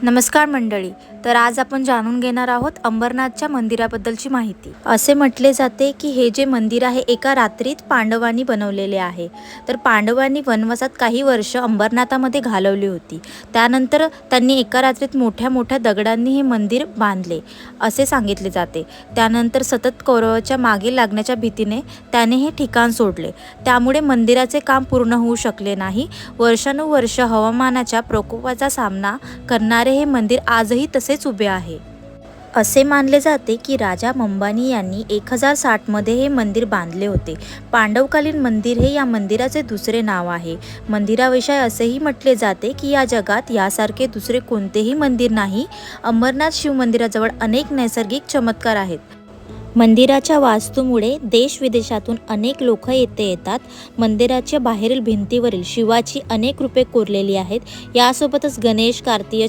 नमस्कार मंडळी. तर आज आपण जाणून घेणार आहोत अंबरनाथच्या मंदिराबद्दलची माहिती. असे म्हटले जाते की हे जे मंदिर आहे एका रात्रीत पांडवांनी बनवलेले आहे. तर पांडवांनी वनवासात काही वर्ष अंबरनाथामध्ये घालवली होती. त्यानंतर त्यांनी एका रात्रीत मोठ्या मोठ्या दगडांनी हे मंदिर बांधले असे सांगितले जाते. त्यानंतर सतत कौरवाच्या मागे लागण्याच्या भीतीने त्याने हे ठिकाण सोडले. त्यामुळे मंदिराचे काम पूर्ण होऊ शकले नाही. वर्षानुवर्ष हवामानाच्या प्रकोपाचा सामना करणारे हे मंदिर आजही तसेच उभे आहे. असे मानले जाते की राजा मंबानी यांनी 1060 मध्ये हे मंदिर बांधले होते. पांडवकालीन मंदिर हे या मंदिराचे दुसरे नाव आहे. मंदिराविषयी असेही म्हटले जाते की या जगात यासारखे दुसरे कोणतेही मंदिर नाही. अंबरनाथ शिव मंदिराजवळ अनेक नैसर्गिक चमत्कार आहेत. मंदिराच्या वास्तूमुळे देश विदेशातून अनेक लोक येथे येतात. मंदिराच्या बाहेरील भिंतीवरील शिवाची अनेक रूपे कोरलेली आहेत. यासोबतच गणेश, कार्तिक